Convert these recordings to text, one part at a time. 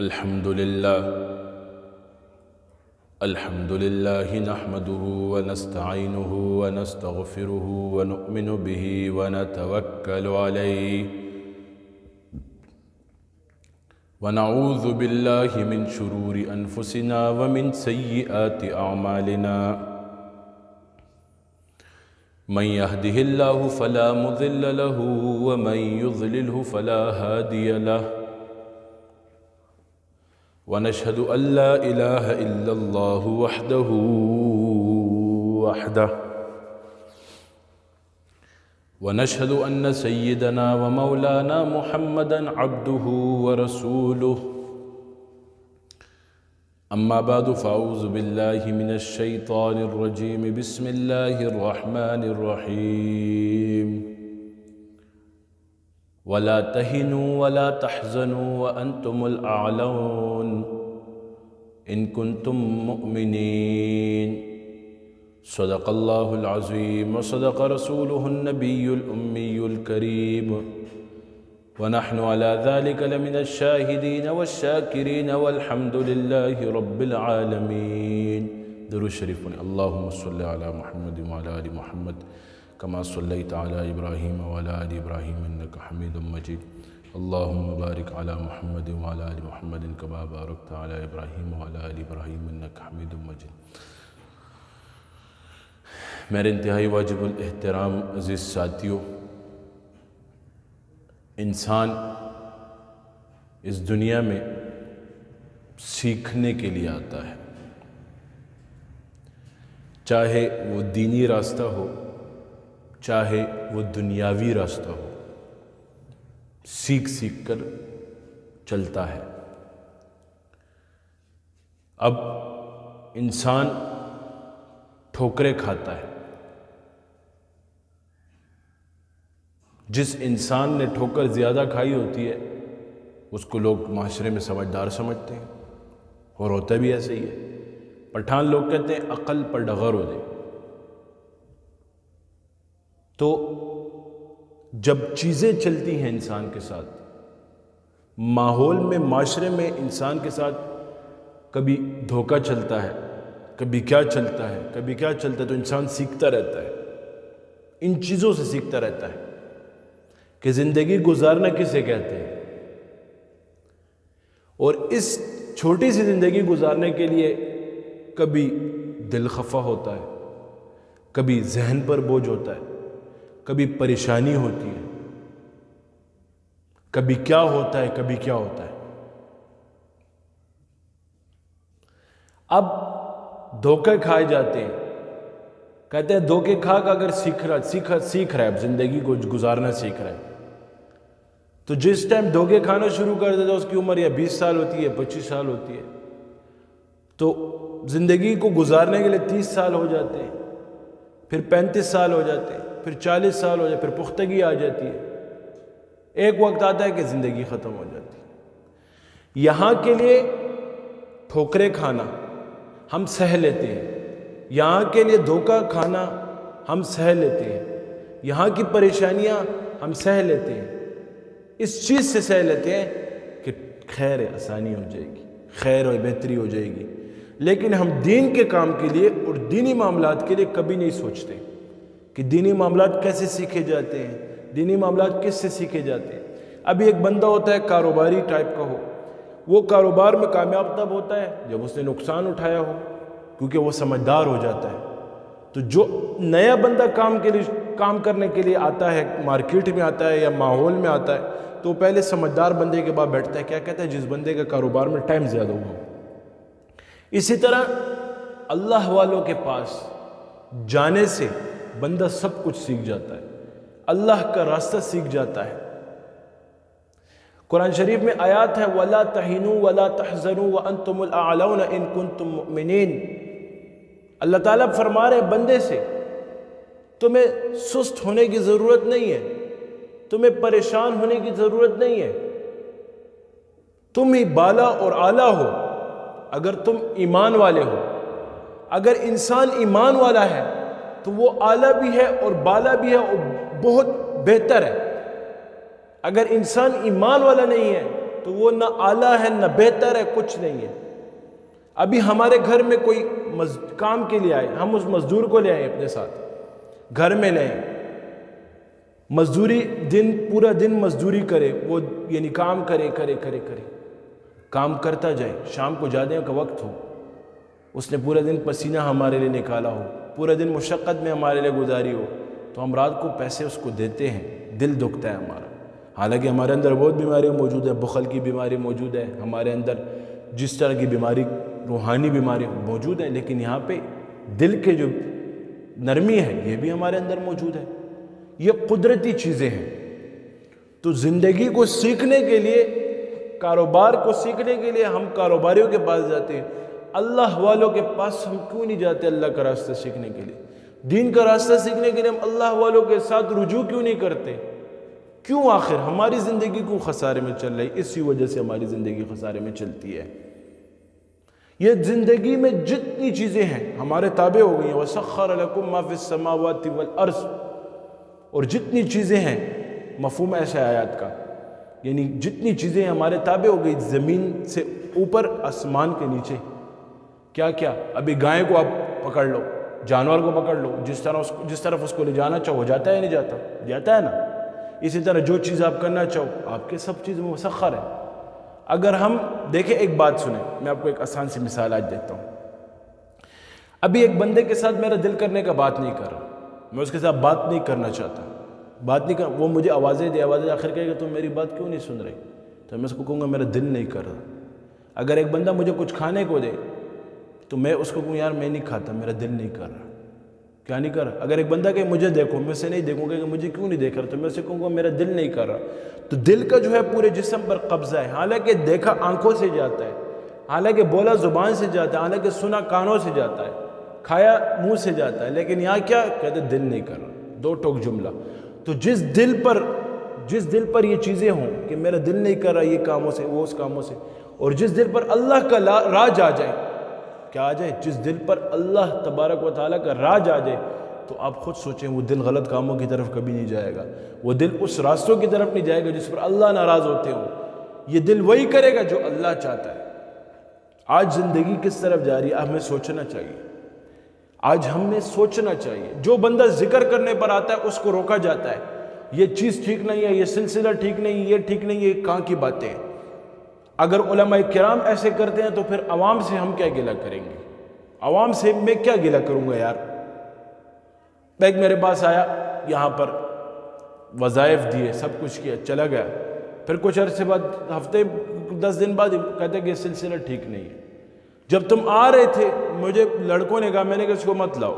الحمد لله نحمده ونستعينه ونستغفره ونؤمن به ونتوكل عليه ونعوذ بالله من شرور أنفسنا ومن سيئات أعمالنا من يهده الله فلا مضل له ومن يضلله فلا هادي له ونشهد أن لا إله إلا الله وحده ونشهد أن سيدنا ومولانا محمدًا عبده ورسوله أما بعد فأعوذ بالله من الشيطان الرجيم بسم الله الرحمن الرحيم ولا تهنوا ولا تحزنوا وأنتم الأعلون إن كنتم مؤمنين صدق الله العظيم وصدق رسوله النبي الأمي الكريم ونحن على ذلك لمن الشاهدين والشاكرين والحمد لله رب العالمين. درود شریف اللهم صل على محمد وعلى آل محمد كما صليت على إبراهيم وعلى آل إبراهيم إنك حميد مجيد. اللهم بارك على محمد وعلى آل محمد كما باركت على إبراهيم وعلى آل إبراهيم إنك حميد مجيد. میرے انتہائی واجب الاحترام عزیز ساتھیوں، انسان اس دنیا میں سیکھنے کے لیے آتا ہے، چاہے وہ دینی راستہ ہو چاہے وہ دنیاوی راستہ ہو، سیکھ کر چلتا ہے. اب انسان ٹھوکریں کھاتا ہے. جس انسان نے ٹھوکر زیادہ کھائی ہوتی ہے اس کو لوگ معاشرے میں سمجھدار سمجھتے ہیں، اور ہوتا بھی ایسے ہی ہے. پٹھان لوگ کہتے ہیں عقل پر ڈغر ہو جائے. تو جب چیزیں چلتی ہیں انسان کے ساتھ، ماحول میں معاشرے میں انسان کے ساتھ کبھی دھوکہ چلتا ہے، کبھی کیا چلتا ہے تو انسان سیکھتا رہتا ہے. ان چیزوں سے سیکھتا رہتا ہے کہ زندگی گزارنا کسے کہتے ہیں، اور اس چھوٹی سی زندگی گزارنے کے لیے کبھی دل خفا ہوتا ہے، کبھی ذہن پر بوجھ ہوتا ہے، کبھی پریشانی ہوتی ہے، کبھی کیا ہوتا ہے. اب دھوکے کھائے جاتے ہیں. کہتے ہیں دھوکے کھا کر اگر سیکھ رہا ہے، اب زندگی کو گزارنا سیکھ رہا ہے، تو جس ٹائم دھوکے کھانا شروع کر دیتا ہے اس کی عمر یا 20 سال ہوتی ہے، 25 سال ہوتی ہے، تو زندگی کو گزارنے کے لیے 30 سال ہو جاتے ہیں، پھر 35 سال ہو جاتے ہیں، پھر 40 سال ہو جاتے، پھر پختگی آ جاتی ہے. ایک وقت آتا ہے کہ زندگی ختم ہو جاتی ہے. یہاں کے لیے ٹھوکریں کھانا ہم سہ لیتے ہیں، یہاں کے لیے دھوکہ کھانا ہم سہ لیتے ہیں، یہاں کی پریشانیاں ہم سہ لیتے ہیں. اس چیز سے سہ لیتے ہیں کہ خیر آسانی ہو جائے گی، خیر اور بہتری ہو جائے گی. لیکن ہم دین کے کام کے لیے اور دینی معاملات کے لیے کبھی نہیں سوچتے کہ دینی معاملات کیسے سیکھے جاتے ہیں، دینی معاملات کس سے سیکھے جاتے ہیں. ابھی ایک بندہ ہوتا ہے کاروباری ٹائپ کا ہو، وہ کاروبار میں کامیاب تب ہوتا ہے جب اس نے نقصان اٹھایا ہو، کیونکہ وہ سمجھدار ہو جاتا ہے. تو جو نیا بندہ کام کرنے کے لیے آتا ہے، مارکیٹ میں آتا ہے یا ماحول میں آتا ہے، تو پہلے سمجھدار بندے کے بعد بیٹھتا ہے. کیا کہتا ہے؟ جس بندے کا کاروبار میں ٹائم زیادہ ہوا. اسی طرح اللہ والوں کے پاس جانے سے بندہ سب کچھ سیکھ جاتا ہے، اللہ کا راستہ سیکھ جاتا ہے. قرآن شریف میں آیات ہے وَلَا تَهِنُوا وَلَا تَحْزَنُوا وَأَنْتُمُ الْأَعْلَوْنَ إِن كُنتُم مُؤْمِنِينَ. اللہ تعالیٰ فرما رہے بندے سے تمہیں سست ہونے کی ضرورت نہیں ہے، تمہیں پریشان ہونے کی ضرورت نہیں ہے. تم ہی بالا اور اعلیٰ ہو اگر تم ایمان والے ہو. اگر انسان ایمان والا ہے تو وہ اعلیٰ بھی ہے اور بالا بھی ہے اور بہت بہتر ہے. اگر انسان ایمان والا نہیں ہے تو وہ نہ اعلیٰ ہے نہ بہتر ہے، کچھ نہیں ہے۔ ابھی ہمارے گھر میں کوئی کام کے لیے آئے، ہم اس مزدور کو لے آئیں اپنے ساتھ، گھر میں لیں، مزدوری پورا دن مزدوری کرے، وہ یعنی کام کرے کام کرتا جائے، شام کو جانے کا وقت ہو، اس نے پورا دن پسینہ ہمارے لیے نکالا ہو، پورا دن مشقت میں ہمارے لیے گزاری ہو، تو ہم رات کو پیسے اس کو دیتے ہیں، دل دکھتا ہے ہمارا۔ حالانکہ ہمارے اندر بہت بیماریاں موجود ہیں، بخل کی بیماری موجود ہے ہمارے اندر، جس طرح کی بیماری روحانی بیماری موجود ہیں، لیکن یہاں پہ دل کے جو نرمی ہے یہ بھی ہمارے اندر موجود ہے۔ یہ قدرتی چیزیں ہیں۔ تو زندگی کو سیکھنے کے لیے، کاروبار کو سیکھنے کے لیے ہم کاروباریوں کے پاس جاتے ہیں، اللہ والوں کے پاس ہم کیوں نہیں جاتے اللہ کا راستہ سیکھنے کے لیے؟ دین کا راستہ سیکھنے کے لیے ہم اللہ والوں کے ساتھ رجوع کیوں نہیں کرتے؟ کیوں آخر ہماری زندگی کو خسارے میں چل رہی؟ اسی وجہ سے ہماری زندگی خسارے میں چلتی ہے۔ یہ زندگی میں جتنی چیزیں ہیں ہمارے تابع ہو گئی ہیں، وَسَخَّرَ لَكُم مَّا فِي السَّمَاوَاتِ وَالْأَرْضِ، اور جتنی چیزیں ہیں، مفہوم ایسے آیات کا، یعنی جتنی چیزیں ہمارے تابع ہو گئی، زمین سے اوپر آسمان کے نیچے، کیا کیا؟ ابھی گائے کو آپ پکڑ لو، جانور کو پکڑ لو، جس طرف اس کو لے جانا چاہو جاتا ہے یا نہیں جاتا؟ جاتا ہے نا۔ اسی طرح جو چیز آپ کرنا چاہو، آپ کے سب چیز مسخر ہے۔ اگر ہم دیکھیں، ایک بات سنیں، میں آپ کو ایک آسان سی مثال آج دیتا ہوں۔ ابھی ایک بندے کے ساتھ میرا دل کرنے کا بات نہیں کر رہا، میں اس کے ساتھ بات نہیں کرنا چاہتا، وہ مجھے آوازیں آخر کہے گا تم میری بات کیوں نہیں سن رہی؟ تو میں اس کو کہوں گا میرا دل نہیں کر رہا۔ اگر ایک بندہ مجھے کچھ کھانے کو دے تو میں اس کو کہوں یار میں نہیں کھاتا، میرا دل نہیں کر رہا۔ کیا نہیں کر رہا؟ اگر ایک بندہ کہ مجھے دیکھو، میں سے نہیں دیکھوں گا کہ مجھے کیوں نہیں دیکھ رہا، تو میں اسے کہوں گا میرا دل نہیں کر رہا۔ تو دل کا جو ہے پورے جسم پر قبضہ ہے، حالانکہ دیکھا آنکھوں سے جاتا ہے، حالانکہ بولا زبان سے جاتا ہے، حالانکہ سنا کانوں سے جاتا ہے، کھایا منہ سے جاتا ہے، لیکن یہاں کیا کہتے دل نہیں کر رہا۔ دو ٹوک جملہ۔ تو جس دل پر یہ چیزیں ہوں کہ میرا دل نہیں کر رہا یہ کاموں سے، وہ اس کاموں سے، اور جس دل پر اللہ کا راج آ جائے، کیا آ جائے؟ جس دل پر اللہ تبارک و تعالیٰ کا راج آ جائے، تو آپ خود سوچیں وہ دل غلط کاموں کی طرف کبھی نہیں جائے گا، وہ دل اس راستوں کی طرف نہیں جائے گا جس پر اللہ ناراض ہوتے ہوں۔ یہ دل وہی کرے گا جو اللہ چاہتا ہے۔ آج زندگی کس طرف جا رہی ہے ہمیں سوچنا چاہیے، آج ہمیں سوچنا چاہیے۔ جو بندہ ذکر کرنے پر آتا ہے اس کو روکا جاتا ہے، یہ چیز ٹھیک نہیں ہے، یہ سلسلہ ٹھیک نہیں، یہ ٹھیک نہیں، یہ کہاں کی باتیں ہیں۔ اگر علماء کرام ایسے کرتے ہیں تو پھر عوام سے ہم کیا گلہ کریں گے؟ عوام سے میں کیا گلہ کروں گا یار؟ ایک میرے پاس آیا، یہاں پر وظائف دیے، سب کچھ کیا، چلا گیا، پھر کچھ عرصے بعد، ہفتے 10 دن بعد کہتے کہ یہ سلسلہ ٹھیک نہیں ہے۔ جب تم آ رہے تھے مجھے لڑکوں نے کہا، میں نے کہا اس کو مت لاؤ،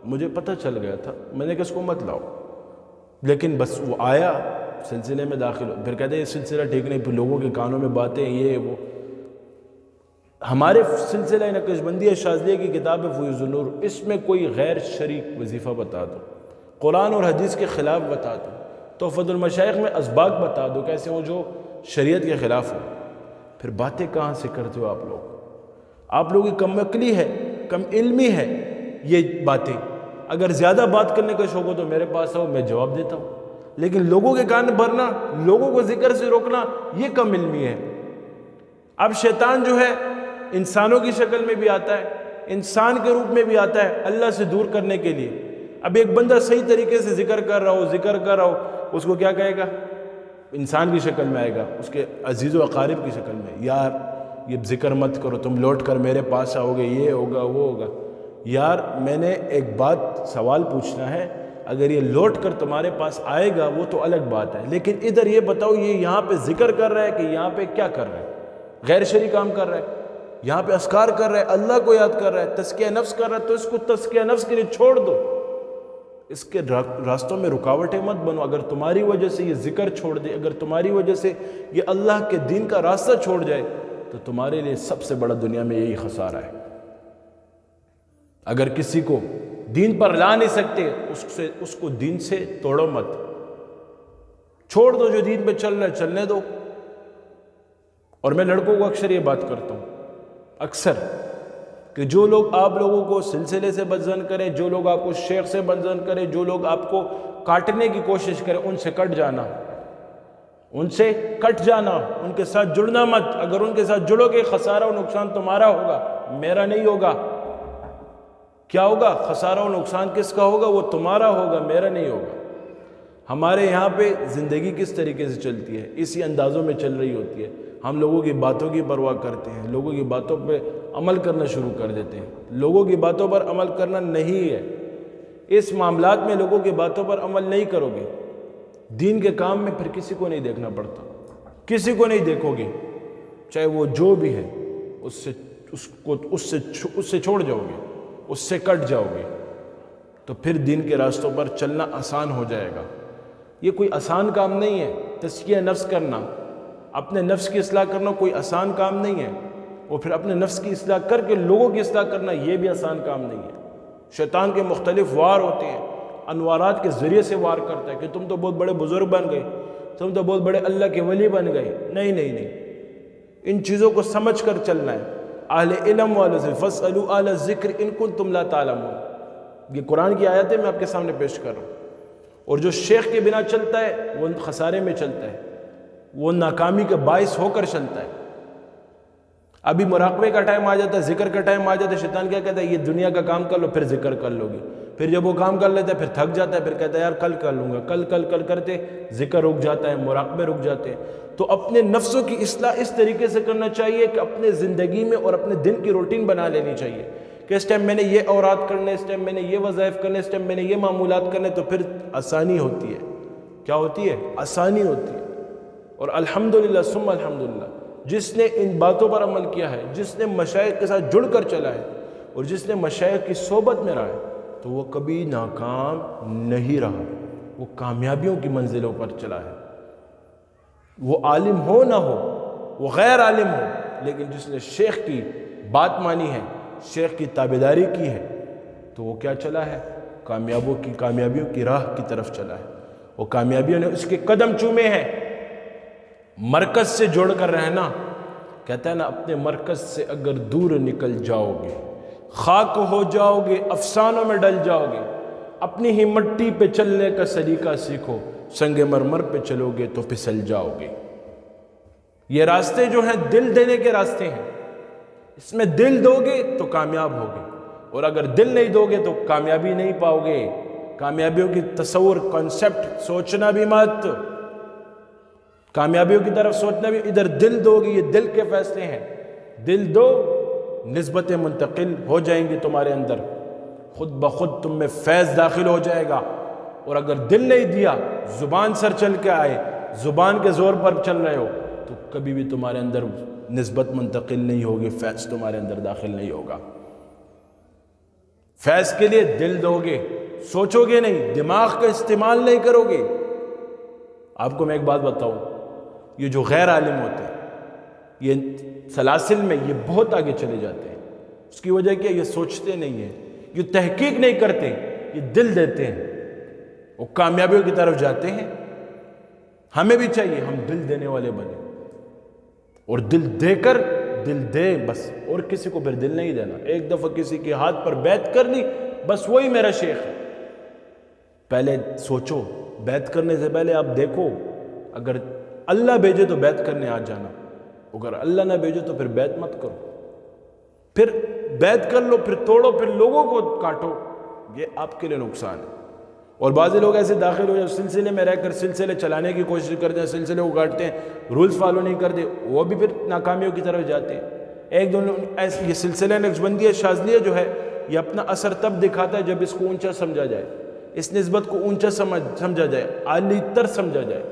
مجھے پتہ چل گیا تھا، میں نے کہا اس کو مت لاؤ، لیکن بس وہ آیا، سلسلے میں داخل ہو، پھر کہتے ہیں یہ سلسلہ ٹھیک نہیں، پھر لوگوں کے کانوں میں باتیں یہ وہ۔ ہمارے سلسلہ نقش بندی شاذلیہ کی کتاب ہے فیوض النور، اس میں کوئی غیر شریک وظیفہ بتا دو، قرآن اور حدیث کے خلاف بتا دو، تحفۃ المشائخ میں اسباق بتا دو کیسے ہوں جو شریعت کے خلاف ہو، پھر باتیں کہاں سے کرتے ہو آپ لوگ؟ آپ لوگوں کی کم عقلی ہے، کم علمی ہے یہ باتیں۔ اگر زیادہ بات کرنے کا شوق ہو تو میرے پاس آؤ، میں جواب دیتا ہوں، لیکن لوگوں کے کان بھرنا، لوگوں کو ذکر سے روکنا، یہ کم علمی ہے۔ اب شیطان جو ہے انسانوں کی شکل میں بھی آتا ہے، انسان کے روپ میں بھی آتا ہے اللہ سے دور کرنے کے لیے۔ اب ایک بندہ صحیح طریقے سے ذکر کر رہا ہو، اس کو کیا کہے گا؟ انسان کی شکل میں آئے گا، اس کے عزیز و اقارب کی شکل میں، یار یہ ذکر مت کرو، تم لوٹ کر میرے پاس آؤ گے، یہ ہوگا وہ ہوگا۔ یار میں نے ایک بات سوال پوچھنا ہے، اگر یہ لوٹ کر تمہارے پاس آئے گا وہ تو الگ بات ہے، لیکن ادھر یہ بتاؤ یہ یہاں پہ ذکر کر رہا ہے کہ یہاں پہ کیا کر رہا ہے؟ غیر شرعی کام کر رہا ہے، یہاں پہ اذکار کر رہا ہے، اللہ کو یاد کر رہا ہے، تزکیہ نفس کر رہا ہے، تو اس کو تزکیہ نفس کے لیے چھوڑ دو، اس کے راستوں میں رکاوٹیں مت بنو۔ اگر تمہاری وجہ سے یہ ذکر چھوڑ دے، اگر تمہاری وجہ سے یہ اللہ کے دین کا راستہ چھوڑ جائے، تو تمہارے لیے سب سے بڑا دنیا میں یہی خسارہ ہے۔ اگر کسی کو دین پر لا نہیں سکتے، اس کو دین سے توڑو مت، چھوڑ دو، جو دین پہ چل رہا ہے چلنے دو۔ اور میں لڑکوں کو اکثر یہ بات کرتا ہوں، اکثر، کہ جو لوگ آپ لوگوں کو سلسلے سے بدظن کریں، جو لوگ آپ کو شیخ سے بدظن کریں، جو لوگ آپ کو کاٹنے کی کوشش کریں، ان سے کٹ جانا۔ ان سے کٹ جانا، ان کے ساتھ جڑنا مت. اگر ان کے ساتھ جڑو گے خسارہ و نقصان تمہارا ہوگا، میرا نہیں ہوگا. کیا ہوگا؟ خسارہ و نقصان کس کا ہوگا؟ وہ تمہارا ہوگا، میرا نہیں ہوگا. ہمارے یہاں پہ زندگی کس طریقے سے چلتی ہے؟ اسی اندازوں میں چل رہی ہوتی ہے. ہم لوگوں کی باتوں کی پرواہ کرتے ہیں، لوگوں کی باتوں پہ عمل کرنا شروع کر دیتے ہیں. لوگوں کی باتوں پر عمل کرنا نہیں ہے. اس معاملات میں لوگوں کی باتوں پر عمل نہیں کرو گے. دین کے کام میں پھر کسی کو نہیں دیکھنا پڑتا، کسی کو نہیں دیکھو گے، چاہے وہ جو بھی ہے، اس سے چھوڑ جاؤ گے، اس سے کٹ جاؤ گے. تو پھر دین کے راستوں پر چلنا آسان ہو جائے گا. یہ کوئی آسان کام نہیں ہے. تزکیہ نفس کرنا، اپنے نفس کی اصلاح کرنا کوئی آسان کام نہیں ہے. اور پھر اپنے نفس کی اصلاح کر کے لوگوں کی اصلاح کرنا یہ بھی آسان کام نہیں ہے. شیطان کے مختلف وار ہوتے ہیں، انوارات کے ذریعے سے وار کرتا ہے کہ تم تو بہت بڑے بزرگ بن گئے، تم تو بہت بڑے اللہ کے ولی بن گئے. نہیں نہیں نہیں، ان چیزوں کو سمجھ کر چلنا ہے. اہل علم والوں سے فاسألوا اہل الذکر ان کنتم لا تعلمون. یہ قرآن کی آیتیں میں آپ کے سامنے پیش کر رہا ہوں. اور جو شیخ کے بنا چلتا ہے وہ خسارے میں چلتا ہے، وہ ناکامی کا باعث ہو کر چلتا ہے. ابھی مراقبے کا ٹائم آ جاتا ہے، ذکر کا ٹائم آ جاتا ہے، شیطان کیا کہتا ہے؟ یہ دنیا کا کام کر لو پھر ذکر کر لو گے. پھر جب وہ کام کر لیتا ہے پھر تھک جاتا ہے، پھر کہتا ہے یار کل کر لوں گا. کل کرتے ذکر رک جاتا ہے، مراقبے رک جاتے ہیں. تو اپنے نفسوں کی اصلاح اس طریقے سے کرنا چاہیے کہ اپنے زندگی میں اور اپنے دن کی روٹین بنا لینی چاہیے کہ اس ٹائم میں نے یہ اوراد کرنے، اس ٹائم میں نے یہ وظائف کرنے، اس ٹائم میں نے یہ معمولات کرنے. تو پھر آسانی ہوتی ہے. کیا ہوتی ہے؟ آسانی ہوتی ہے. اور الحمدللہ ثم الحمدللہ، جس نے ان باتوں پر عمل کیا ہے، جس نے مشائخ کے ساتھ جڑ کر چلا ہے اور جس نے مشائخ کی صحبت میں رہا ہے، تو وہ کبھی ناکام نہیں رہا، وہ کامیابیوں کی منزلوں پر چلا ہے. وہ عالم ہو نہ ہو، وہ غیر عالم ہو، لیکن جس نے شیخ کی بات مانی ہے، شیخ کی تابعداری کی ہے، تو وہ کیا چلا ہے؟ کامیابیوں کی راہ کی طرف چلا ہے. وہ کامیابیوں نے اس کے قدم چومے ہیں. مرکز سے جوڑ کر رہنا، کہتا ہے نا، اپنے مرکز سے اگر دور نکل جاؤ گے خاک ہو جاؤ گے، افسانوں میں ڈل جاؤ گے. اپنی ہی مٹی پہ چلنے کا سلیقہ سیکھو، سنگ مرمر پہ چلو گے تو پھسل جاؤ گے. یہ راستے جو ہیں دل دینے کے راستے ہیں. اس میں دل دو گے تو کامیاب ہوگے، اور اگر دل نہیں دو گے تو کامیابی نہیں پاؤ گے. کامیابیوں کی تصور، کنسپٹ سوچنا بھی مت، کامیابیوں کی طرف سوچنا بھی. ادھر دل دو گے، یہ دل کے فیصلے ہیں. دل دو، نسبتیں منتقل ہو جائیں گی تمہارے اندر، خود بخود تم میں فیض داخل ہو جائے گا. اور اگر دل نہیں دیا، زبان سر چل کے آئے، زبان کے زور پر چل رہے ہو، تو کبھی بھی تمہارے اندر نسبت منتقل نہیں ہوگی، فیض تمہارے اندر داخل نہیں ہوگا. فیض کے لیے دل دو گے، سوچو گے نہیں، دماغ کا استعمال نہیں کرو گے. آپ کو میں ایک بات بتاؤں، یہ جو غیر عالم ہوتے ہیں، یہ سلاسل میں یہ بہت آگے چلے جاتے ہیں. اس کی وجہ کیا؟ یہ سوچتے نہیں ہیں، یہ تحقیق نہیں کرتے، یہ دل دیتے ہیں، وہ کامیابیوں کی طرف جاتے ہیں. ہمیں بھی چاہیے ہم دل دینے والے بنیں، اور دل دے کر، دل دے بس، اور کسی کو پھر دل نہیں دینا. ایک دفعہ کسی کے ہاتھ پر بیعت کر لی، بس وہی میرا شیخ ہے. پہلے سوچو، بیعت کرنے سے پہلے آپ دیکھو، اگر اللہ بھیجے تو بیعت کرنے آ جانا، اگر اللہ نہ بھیجے تو پھر بیعت مت کرو. پھر بیعت کر لو، پھر توڑو، پھر لوگوں کو کاٹو، یہ آپ کے لیے نقصان ہے. اور بعض لوگ ایسے داخل ہو جائے، سلسلے میں رہ کر سلسلے چلانے کی کوشش کرتے ہیں، سلسلے کو کاٹتے ہیں، رولز فالو نہیں کرتے، وہ بھی پھر ناکامیوں کی طرف جاتے ہیں. ایک دونوں ایسے یہ سلسلہ نقشبندیہ شاذلیہ جو ہے، یہ اپنا اثر تب دکھاتا ہے جب اس کو اونچا سمجھا جائے، اس نسبت کو اونچا سمجھا جائے، عالی تر سمجھا جائے.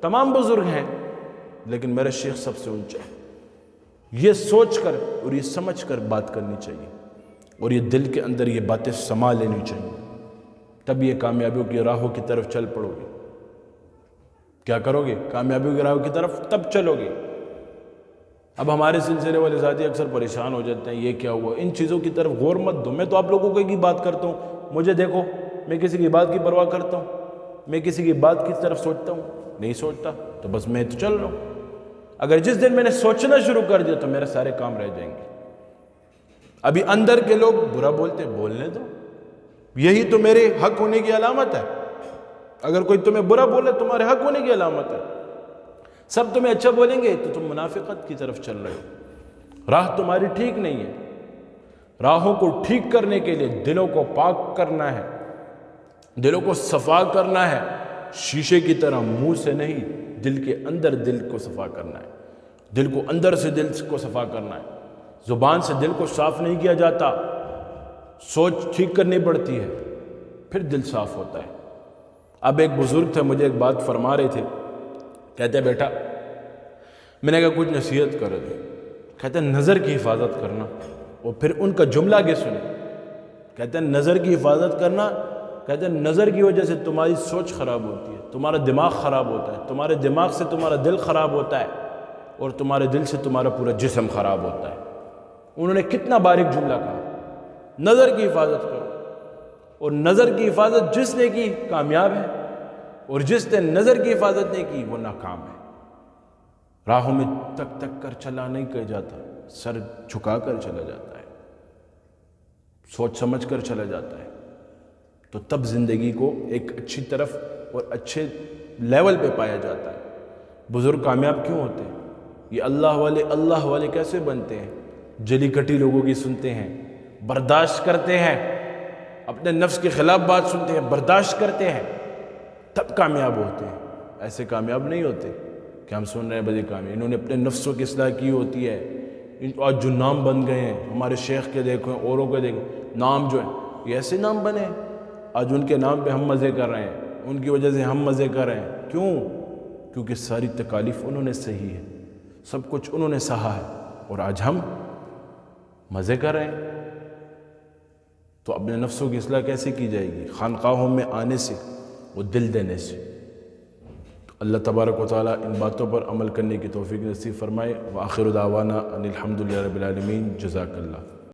تمام بزرگ ہیں لیکن میرا شیخ سب سے اونچا ہے. یہ سوچ کر اور یہ سمجھ کر بات کرنی چاہیے، اور یہ دل کے اندر یہ باتیں سما لینی چاہیے. تب یہ کامیابیوں کی راہوں کی طرف چل پڑو گے. کیا کرو گے؟ کامیابیوں کی راہوں کی طرف تب چلو گے. اب ہمارے سلسلے والے ساتھی اکثر پریشان ہو جاتے ہیں، یہ کیا ہوا؟ ان چیزوں کی طرف غور مت دو. میں تو آپ لوگوں کی بات کرتا ہوں، مجھے دیکھو، میں کسی کی بات کی پرواہ کرتا ہوں؟ میں کسی کی بات کی طرف سوچتا ہوں؟ نہیں سوچتا. تو بس میں تو چل رہا ہوں. اگر جس دن میں نے سوچنا شروع کر دیا تو میرے سارے کام رہ جائیں گے. ابھی اندر کے لوگ برا بولتے، بولنے دو، یہی تو میرے حق ہونے کی علامت ہے. اگر کوئی تمہیں برا بولے، تمہارے حق ہونے کی علامت ہے. سب تمہیں اچھا بولیں گے تو تم منافقت کی طرف چل رہے ہو، راہ تمہاری ٹھیک نہیں ہے۔ راہوں کو ٹھیک کرنے کے لیے دلوں کو پاک کرنا ہے، دلوں کو صفا کرنا ہے، شیشے کی طرح منہ سے نہیں، دل کے اندر دل کو صفا کرنا ہے، دل کو اندر سے دل کو صفا کرنا ہے۔ زبان سے دل کو صاف نہیں کیا جاتا، سوچ ٹھیک کرنی پڑتی ہے، پھر دل صاف ہوتا ہے۔ اب ایک بزرگ تھے، مجھے ایک بات فرما رہے تھے، کہتے بیٹا، میں نے کہا کچھ نصیحت کر دے، کہتے نظر کی حفاظت کرنا، اور پھر ان کا جملہ کے سنیں، کہتے ہیں نظر کی حفاظت کرنا، کہتے ہیں نظر کی وجہ سے تمہاری سوچ خراب ہوتی ہے، تمہارا دماغ خراب ہوتا ہے، تمہارے دماغ سے تمہارا دل خراب ہوتا ہے، اور تمہارے دل سے تمہارا پورا جسم خراب ہوتا ہے۔ انہوں نے کتنا باریک جملہ کہا، نظر کی حفاظت کرو، اور نظر کی حفاظت جس نے کی کامیاب ہے، اور جس نے نظر کی حفاظت نہیں کی وہ ناکام ہے۔ راہوں میں تک تک کر چلا نہیں کہا جاتا، سر جھکا کر چلا جاتا ہے، سوچ سمجھ کر چلا جاتا ہے، تو تب زندگی کو ایک اچھی طرف اور اچھے لیول پہ پایا جاتا ہے۔ بزرگ کامیاب کیوں ہوتے ہیں؟ یہ اللہ والے کیسے بنتے ہیں؟ جلی کٹی لوگوں کی سنتے ہیں، برداشت کرتے ہیں، اپنے نفس کے خلاف بات سنتے ہیں، برداشت کرتے ہیں، تب کامیاب ہوتے ہیں۔ ایسے کامیاب نہیں ہوتے کہ ہم سن رہے ہیں بھائی کامیاب، انہوں نے اپنے نفسوں کی اصلاح کی ہوتی ہے۔ آج جو نام بن گئے ہیں، ہمارے شیخ کے دیکھو، اوروں کے دیکھو، نام جو ہیں یہ ایسے نام بنے، آج ان کے نام پہ ہم مزے کر رہے ہیں، ان کی وجہ سے ہم مزے کر رہے ہیں۔ کیوں؟ کیونکہ ساری تکالیف انہوں نے سہی ہے، سب کچھ انہوں نے سہا ہے، اور آج ہم مزے کر رہے ہیں۔ تو اپنے نفسوں کی اصلاح کیسے کی جائے گی؟ خانقاہوں میں آنے سے، وہ دل دینے سے۔ تو اللہ تبارک و تعالیٰ ان باتوں پر عمل کرنے کی توفیق نصیب فرمائے۔ وآخر دعوانا ان الحمدللہ رب العالمین۔ جزاک اللہ۔